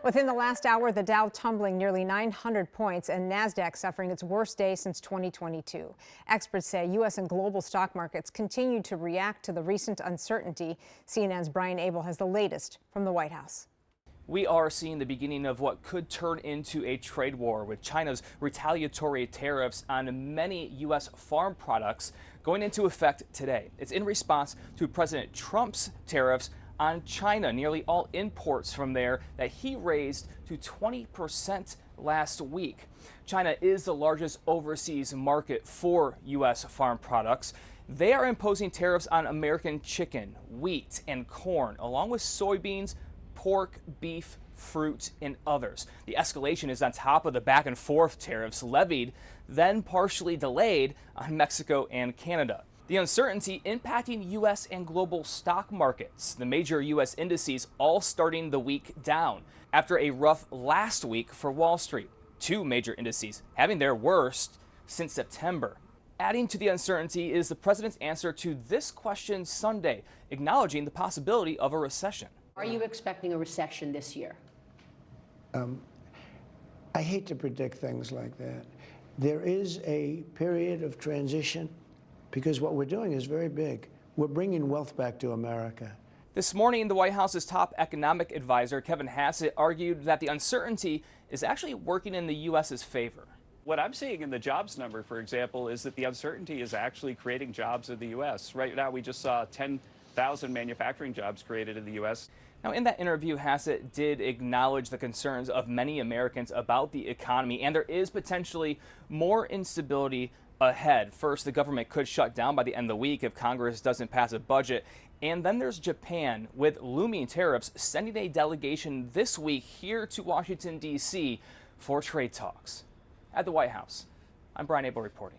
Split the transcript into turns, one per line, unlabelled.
Within the last hour, the Dow tumbling nearly 900 points and NASDAQ suffering its worst day since 2022. Experts say U.S. and global stock markets continue to react to the recent uncertainty. CNN's Brian Abel has the latest from the White House.
We are seeing the beginning of what could turn into a trade war, with China's retaliatory tariffs on many U.S. farm products going into effect today. It's in response to President Trump's tariffs on China, nearly all imports from there that he raised to 20% last week. China is the largest overseas market for U.S. farm products. They are imposing tariffs on American chicken, wheat, and corn, along with soybeans, pork, beef, fruit, and others. The escalation is on top of the back and forth tariffs levied, then partially delayed on Mexico and Canada. The uncertainty impacting U.S. and global stock markets, the major U.S. indices all starting the week down after a rough last week for Wall Street. Two major indices having their worst since September. Adding to the uncertainty is the president's answer to this question Sunday, acknowledging the possibility of a recession.
Are you expecting a recession this year?
I hate to predict things like that. There is a period of transition because what we're doing is very big. We're bringing wealth back to America.
This morning, the White House's top economic advisor, Kevin Hassett, argued that the uncertainty is actually working in the U.S.'s favor.
What I'm seeing in the jobs number, for example, is that the uncertainty is actually creating jobs in the U.S. Right now, we just saw 10,000 manufacturing jobs created in the U.S.
Now, in that interview, Hassett did acknowledge the concerns of many Americans about the economy, and there is potentially more instability ahead. First, the government could shut down by the end of the week if Congress doesn't pass a budget. And then there's Japan, with looming tariffs, sending a delegation this week here to Washington, D.C. for trade talks. At the White House, I'm Brian Abel reporting.